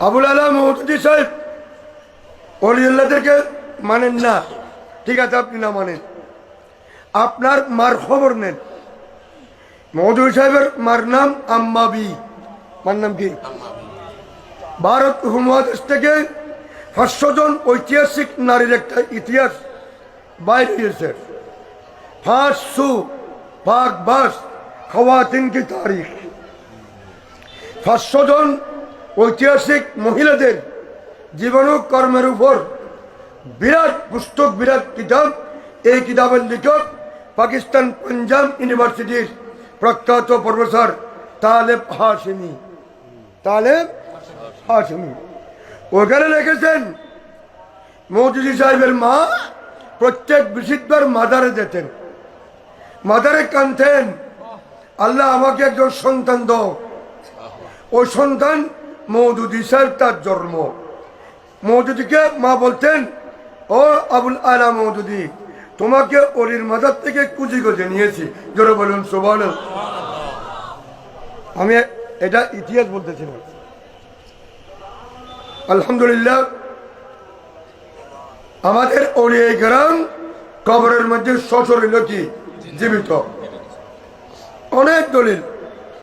আবুল আলা মওদুদী সাহেব ওলিউল্লাহদেরকে মানেন না, ঠিক আছে, আপনি না মানেন, আপনার মার খবর নেন। মওদুদী সাহেবের মার নাম আম্মাবি। মার নাম কি? ভারত উপমহাদেশ থেকে 500 জন ঐতিহাসিক নারীর একটা ইতিহাস বাইরে হয়েছে। 500 পাক বাস খাওয়াতিন কি তারিখ। 500 জন ঐতিহাসিক মহিলাদের জীবন ও কর্মের উপর বিরাট পুস্তক, বিরাট কিতাব। এই কিতাবের লেখক পাকিস্তান পাঞ্জাব ইউনিভার্সিটির প্রখ্যাত প্রফেসর তালেব হাশমি। তালেব হাশমি ওখানে লিখেছেন মওদুদী সাহেবের মা প্রত্যেক বৃহস্পতিবার মাদারে যেতেন, মাদারে কাঁদতেন, আল্লাহ আমাকে একজন সন্তান দাও। ওই সন্তান মওদুদী সাহেব, তার জন্ম। মওদুদীকে মা বলতেন, ও আবুল আলা মওদুদী, তোমাকে অলির মাজার থেকে খুঁজে খুঁজে নিয়েছি। জোরে বলুন সুবহানাল্লাহ। আমি এটা ইতিহাস বলতেছিলাম। আলহামদুলিল্লাহ, আমাদের অলিয়ে কেরাম কবরের মধ্যে সশরীর কি জীবিত। অনেক দলিল